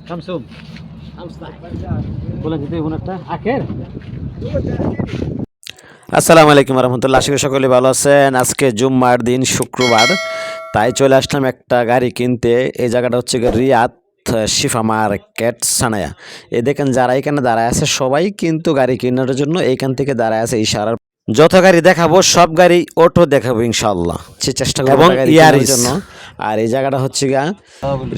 Samsung. বলেন যদি কোন একটা আখের। আসসালামু আলাইকুম রহমতুল্লাহ, আশা করি সকলে ভালো আছেন। আজকে জুম্মার দিন, শুক্রবার, তাই চলে আসলাম একটা গাড়ি কিনতে। এই জায়গাটা হচ্ছে রিয়াদ শিফা মার্কেট সানায়া। এই দেখেন যারা এখানে দাঁড়ায় আছে সবাই কিন্তু গাড়ি কেনার জন্য এইখান থেকে দাঁড়ায় আছে ইশারার। যত গাড়ি দেখাবো সব গাড়ি অটো দেখাবো ইনশাআল্লাহ, সে চেষ্টা করবো এবং ইয়ারির জন্য। আর এই জায়গাটা হচ্ছে গা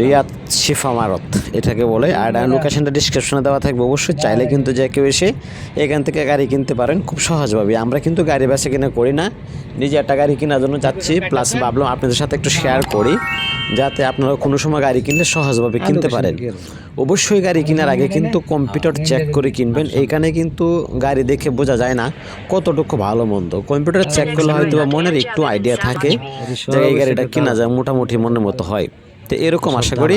রিয়াদ শিফা মারত এটাকে বলে। আর লোকেশনটা ডিসক্রিপশনে দেওয়া থাকবে, অবশ্যই চাইলে কিন্তু যে কেউ এসে এখান থেকে গাড়ি কিনতে পারেন খুব সহজভাবে। আমরা কিন্তু গাড়ি বেচা কিনা করি না, নিজে একটা গাড়ি কেনার জন্য চাচ্ছি, প্লাস ভাবলাম আপনাদের সাথে একটু শেয়ার করি যাতে আপনারা কোনো সময় গাড়ি কিনলে সহজভাবে কিনতে পারেন। অবশ্যই গাড়ি কেনার আগে কিন্তু কম্পিউটার চেক করে কিনবেন। এইখানে কিন্তু গাড়ি দেখে বোঝা যায় না কতটুকু ভালো মন্দ। কম্পিউটার চেক করলে হয়তো মনের একটু আইডিয়া থাকে যে এই গাড়িটা কেনা যায়, মোটামুটি মনের মতো হয়। তো এরকম আশা করি,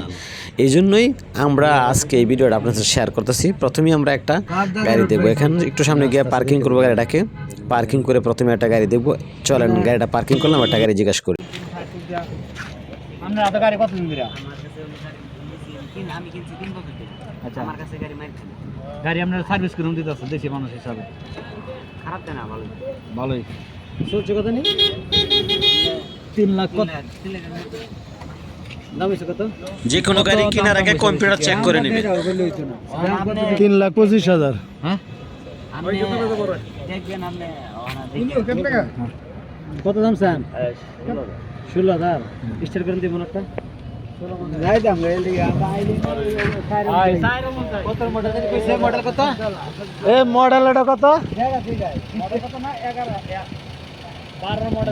এই জন্যই আমরা আজকে এই ভিডিওটা আপনার সাথে শেয়ার করতেছি। প্রথমেই আমরা একটা গাড়ি দেখবো, এখানে একটু সামনে গিয়ে পার্কিং করবো গাড়িটাকে। পার্কিং করে প্রথমে একটা গাড়ি দেখবো, চলেন গাড়িটা পার্কিং করলাম, একটা গাড়ি জিজ্ঞেস করি। আপনার গাড়ি কত দিন ধরে? আমি কিনছি 3 বছর ধরে। আচ্ছা, আমার কাছে গাড়ি মাইর খালি। গাড়ি আপনার সার্ভিস করুন দিতে আছে দেশি মানুষ হিসাবে? খারাপ দেয় না, ভালো। ভালোই চলছে। কত নেই? 3 লাখ। কত দাম হয়েছে? কত? যে কোনো গাড়ি কেনার আগে কম্পিউটার চেক করে নেবেন। 3,25,000। হ্যাঁ, আপনি দেখবেন, আপনি কত দাম চান? 16,000 স্টার করেন দিব একটা। মডেল কত? এ মডেল এটা কত?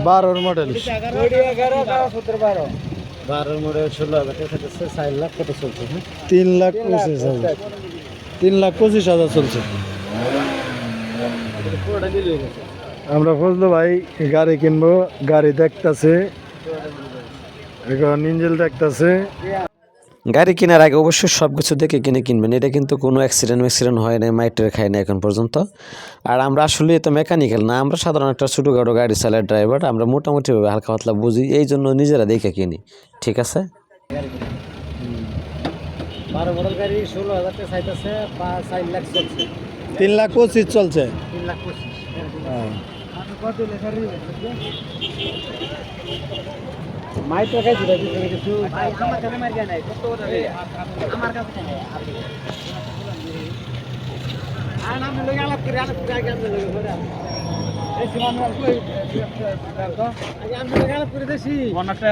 12 মডেল। 12 মডেল 16,000 টাকা যাচ্ছে। 4 লাখ কত চলছে? 3,25,000। 3,25,000 চলছে। আমরা ফজলু ভাই গাড়ি কিনবো, গাড়ি দেখতেছে, এখন ইঞ্জিন দেখতেছে। গাড়ি কেনার আগে অবশ্যই সব কিছু দেখে কিনে কিনবেন। এটা কিন্তু কোনো অ্যাক্সিডেন্ট হয় না, মাইটের খায় না এখন পর্যন্ত। আর আমরা আসলে তো মেকানিক্যাল না, আমরা সাধারণ একটা ছোটোখাটো গাড়ি চালায় ড্রাইভার। আমরা মোটামুটিভাবে হালকা পাতলা বুঝি, এই জন্য নিজেরা দেখে কিনি। ঠিক আছে। 12 মডেল গাড়ি 16,000 টাকা চাইতেছে, 4 লাখ চলছে। 3,25,000 চলছে। 3,25,000। হ্যাঁ। মাইট খাইছি কিছু। আমার কাছে মাইর নাই। কত ওটা রে? আমার কাছে নাই। আর নাম লগে আলাপ করে আগে আমরা লগে করে এই সীমানার কই তো আগে আমরা লগে আলাপ করে দেছি। বনাটা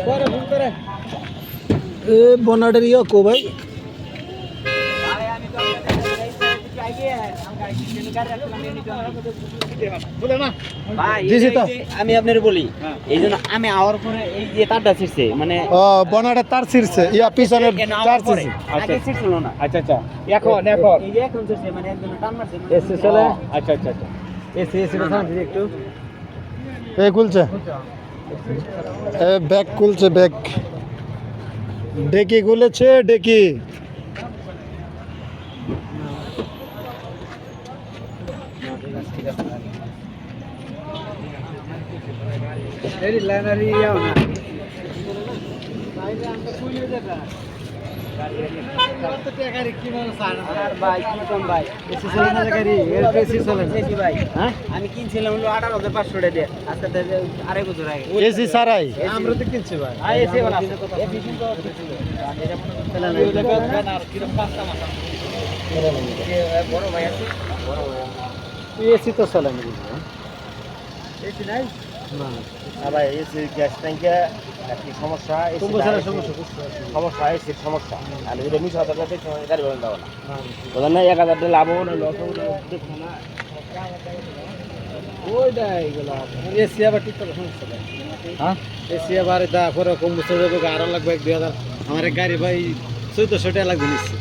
পরে ফোন করে। এ বনাডের ইয়ে কো ভাই? আরে আমি তো আগে গাড়ি রাখলাম বলে না ভাই। আমি আপনারে বলি, এই জন্য আমি আওয়ার পরে এই যে তারটা ছিড়ছে, মানে ও বনাডের তার ছিড়ছে, ইয়া পিছনের তার ছিড়ছে। আগে ছিড়ছিল না। আচ্ছা এখন এই যে এখন ছিড়ছে, মানে একদম টান মারছে। এসি চলে। আচ্ছা এসি সামনে একটু এ খুলছে, এ ব্যাগ খুলছে, ব্যাগ ডেকি খুলেছে, ডেকি। এই লাইনারি ইয়াও না। গাড়ি কিনো স্যার। আর ভাই কি কোন ভাই? এসি চলে না গাড়ি? এসি চলে না। এসি ভাই, হ্যাঁ, আমি কিনছিলাম হলো 18,500 টাকা দিয়ে, আজকে থেকে 2.5 বছর আগে। এসি সারাই আমরা তো কিনছি ভাই। এসি বলা এসি কিন্তু এটা মনে চলে না। আর কিরকম পাঁচটা মাস বড় ভাই আছে, বড় ভাই এসি তো চলে না। এসি নাই না ভাই এসির গ্যাস ট্যাঙ্কে একটি সমস্যা, সমস্যা এসির সমস্যা। আর এটা মিশ হাজার টাকা গাড়ি বলেন দেওয়া না, বলেন না 1,000 টাকা লাভ হবে না, লস হবে না, দেখুন না ওইটা এইগুলা। এসি আবার ঠিক করে সমস্যা নেই। হ্যাঁ, এসি আবার দা পরে কম বছর যাবে, আরো লাগবে 1-2,000। আমার এক গাড়ি ভাই 1400 টাকা লাগবে নিচ্ছে,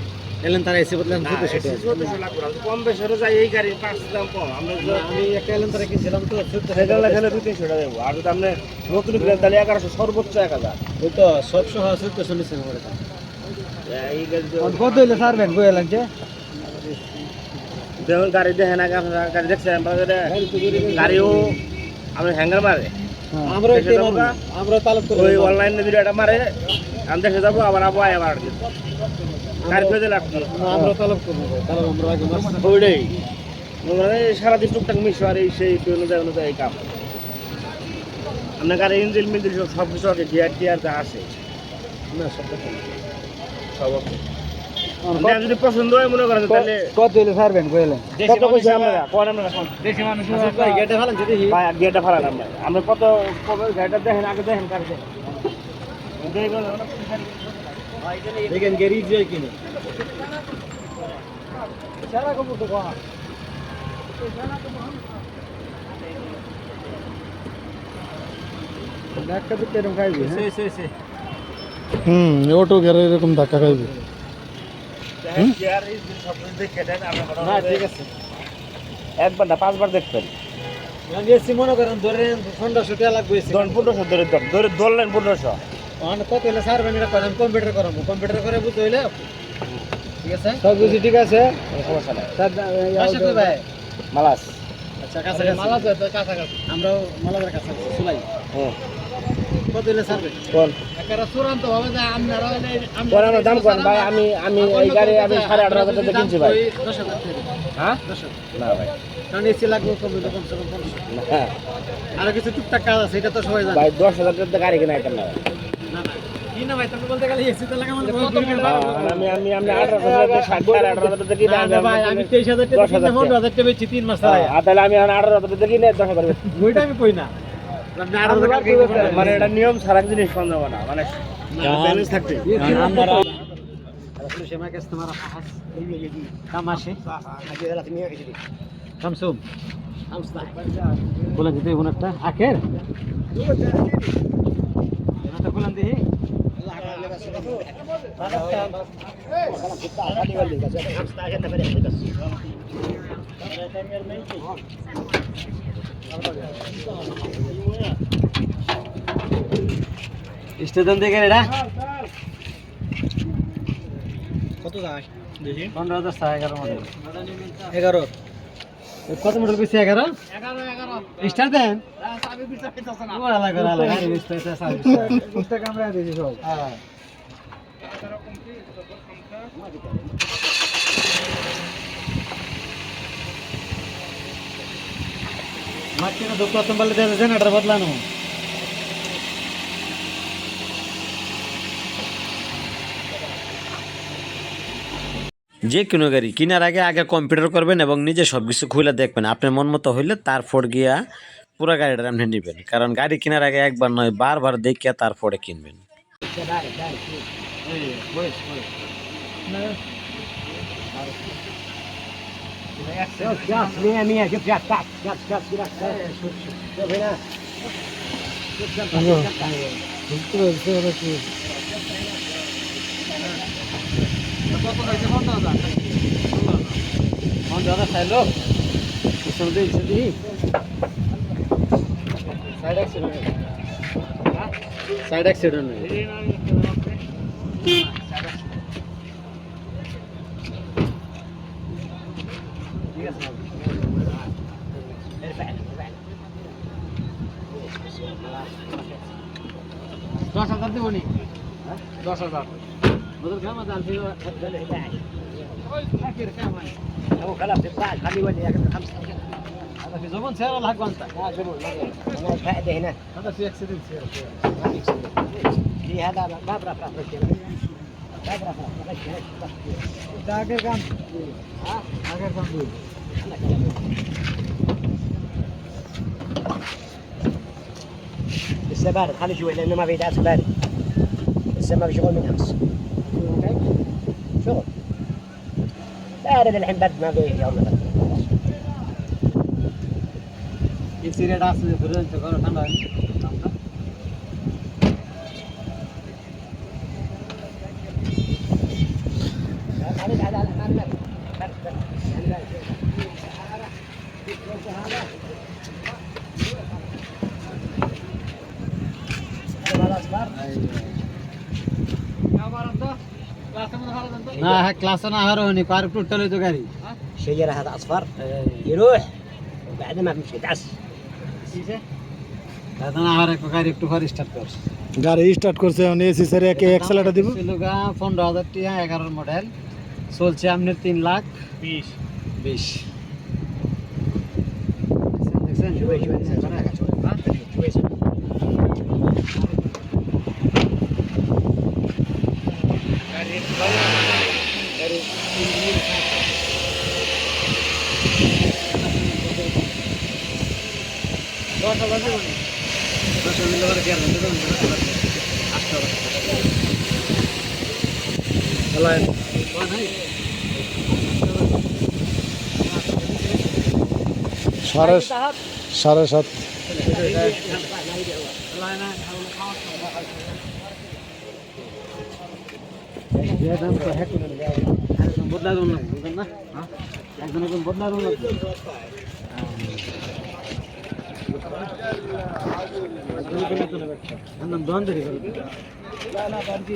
এলেন তারা এসি বদলেন 1400 টাকা। 1400 লাখ করে কম বেশি হয়ে যায়, এই গাড়ির পাঁচ দাম কম। আমরা আমি একটা এলেন তারা কিনছিলাম তো 1400 সেটা লেখালে 200-300 টাকা দেবো। আর যদি আপনি নতুন কিনেন তাহলে 1100, সর্বোচ্চ 1000। ওই তো সবশো 1400 নিচ্ছে আমার এটা। এই গাড়ি কত হইলে ছাড়বেন বই লাগছে? দেখুন গাড়ি দেখেন আগে, আপনারা গাড়ি দেখছেন বাজারে, গাড়িও আপনি হ্যাঙ্গার মারে আমরা দেশে যাবো গা। আমরা তালব করে ওই অনলাইনে ভিডিওটা মারে আমি দেশে যাবো আবার আবো আবার কার পেজে লাগবে আমরা তালব করবো তালব আমরা আগে মারছি ওইটাই মানে সারাদিন টুকটাক মিশো আর এই সেই অনুযায়ী অনুযায়ী কাম আপনার গাড়ি ইঞ্জিন মিঞ্জিন সব কিছু আছে গিয়ার টিয়ার যা আছে না সব কথা সব আছে। আপনার যদি পছন্দ হয় মনে করেন তাহলে কত হইলে ছাড়বেন কইলেন কত কইছে আমরা কোন আমরা কোন দেশি মানুষ ভাই গেটে ফেলেন যদি ভাই গিয়ারটা ফালান আমরা আমরা কত কবে গাড়িটা দেখেন আগে দেখেন কার দেখেন দেখেন গেরি যায় কিনা সারা কবুল তো কোয়া ডাক্তার তো এরকম খাইবে অটো গেলে এরকম ধাক্কা খাইবে। গিয়ার ইঞ্জিন সব কিছু দেখে দেন আমরা না ঠিক আছে একবার না পাঁচবার দেখবেন আমি এসি মনে করেন ধরেন 1500 টাকা লাগবে এসি ধরুন 1500 ধরে ধরে ধরলেন 1500 অন কত হইলে ছাড়বেন এটা করেন কম্পিউটার করাবো কম্পিউটার করে বুঝতে হইলে ঠিক আছে সব কিছু ঠিক আছে কোনো সমস্যা নাই আচ্ছা তো ভাই মালাস আচ্ছা কাছাকাছি মালাজ তো কাছাকাছি আমরাও মালাজের কাছাকাছি সুলাই হুম কত হইলে ছাড়বেন কোন একেবারে চূড়ান্ত ভাবে যে আপনারা হইলে কোন আমরা দাম কোন ভাই আমি এই গাড়ি আমি 18,500 টাকা কিনছি ভাই 10,000 টাকা হ্যাঁ 10,000 না ভাই কারণ এসি লাগবে কম্পিউটার কমসে কম 500 হ্যাঁ আর কিছু টুকটাক কাজ আছে এটা তো সবাই জানে ভাই 10,000 টাকা গাড়ি কিনা এটা না ভাই না না কি না ভাই তুমি বলতে গেলে এসি তো লাগানো কত আমি 18,000 টাকা 18,500 টাকা কিনা না ভাই আমি 23000 টাকা কিনে 15000 টাকা বেচি 3 মাস ধরে তাহলে আমি 18,000 টাকা কিনে 10,000 ওইটা আমি কই না আপনি 18,000 টাকা কিনে মানে এটা নিয়ম সারা জিনিস সন্দেহ না মানে ব্যালেন্স থাকতে আমরা رسول شماك استمر فحص كم ماشي؟ كم سوم؟ 15 كلن دي هنا بتاع اخر انت كلن دي স্টেশন থেকে রেডা কত যায় দেখি 15000 11 মডেল 11 কত মডেল কইছে 11 11 স্টার দেন সাবি বিচার পেছাছ না ওরা লাগা লাগা গাড়ি বিস্তারিত সাবি পুস্তক আমরা দিছি সব হ্যাঁ মাটিটা দোকান তোমালে দেন জেনারেটর বদলানো যে কোনো গাড়ি কেনার আগে আগে কম্পিউটার করবেন এবং নিজে সব কিছু খুলে দেখবেন আপনার মন মতো হইলে তারপর গিয়া পুরো গাড়িটা আপনি নেবেন কারণ গাড়ি কেনার আগে একবার নয় বারবার দেখিয়া তারপরে কিনবেন साइड एक्सीडेंट दस हजार देव नी 10,000 बदल क्या मत आलफी هو خلاص يطلع خليه يولي ياخذ 5 هذا في زبون سيارة الحق وانت انا فائده هنا هذا في اكسيدنت سيارة في هذا ما برافع رجل ما برافع رجل انت اخر كم ها اخر كم دول لسه بارد خلي شوي لانه ما في داس بارد لسه ما في شغل من امس شغل بارد الحين برد ما في يوم برد ये सीरियस आस से फिर तो करो ठंडा है ना है क्लास ना हर होनी कार टोटल तो गाड़ी شجره هذا اصفر يروح وبعدين ما بيمشي تعس এখন আর একটা গাড়ি একটু পরে স্টার্ট কর। গাড়ি স্টার্ট করছে এখন এসি স্যার একে এক্সেলেটার দিব। ছিল গা 15,000 টাকা 11 মডেল চলছে আপনার 3,20,000 দেখছেন সাড়ে সাত। বদলা দেবো না বুঝলেন না একজন একজন বদলা দেবো না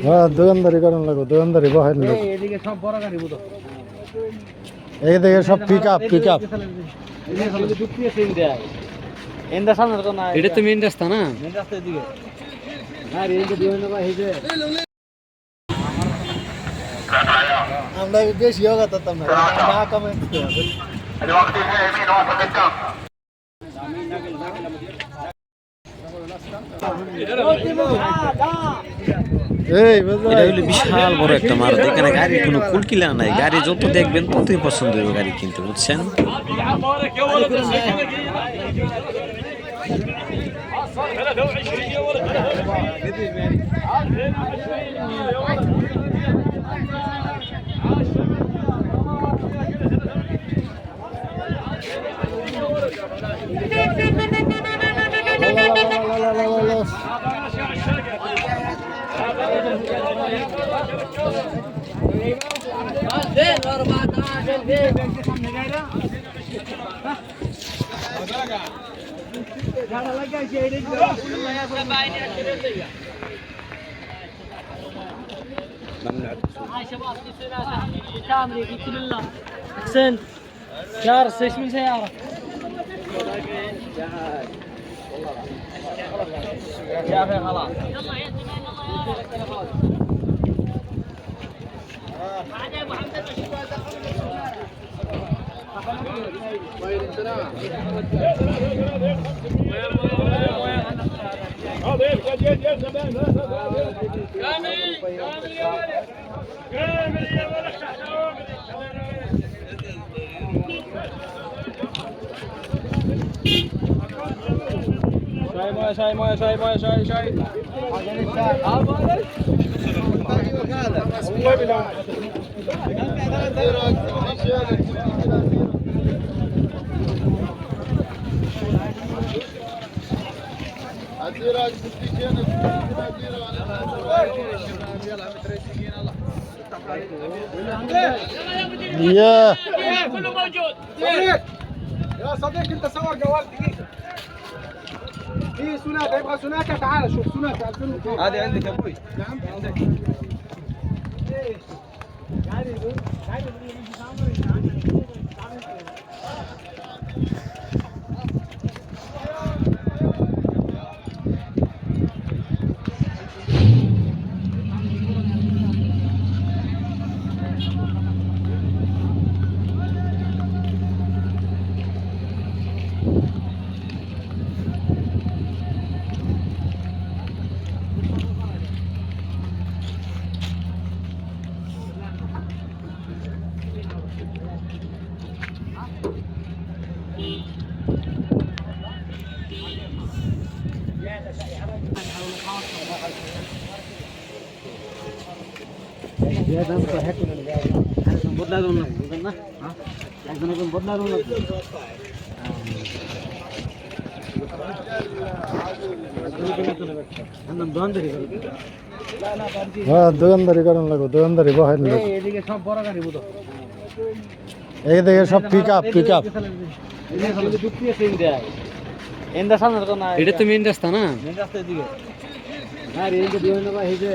হ্যাঁ দোকানদারি করেন লাগো, দোকানদারি বহাই লোক। এদিকে সব বড় গাড়ি বুঝো এইদিকে সব পিক আপ এটা তো মেইন রাস্তা না, মেইন রাস্তা এদিকে। আর এইদিকে দিয়ে না ভাই এই যে আমরা বেশি হোক তাতাম না, না কমে। এই এটা হলো বিশাল বড় একটা মারুতি, এখানে গাড়ির কোনো কুলকিলা নাই, গাড়ি যত দেখবেন ততই পছন্দ হবে গাড়ি কিনতে, বুঝছেন? यार 6 मिनट है यार क्या है खाला يا كله موجود يا صديق انت صور جوال دقيقه في سوناتا يبغى سوناتا تعال شوف سوناتا 2002 هذه عندك يا ابوي نعم عندك বদলা দেবো না বুঝলেন না একজন একজন বদলা দেবো না হ্যাঁ দোকানদারি করেন লাগো, দোকানদারি বহাই লোক। এদিকে সব বড় গাড়ি বুঝো এইদিকে সব পিক আপ এটা তো মেইন রাস্তা না, মেইন রাস্তা এদিকে। আর এইদিকে দিয়ে না ভাই এই যে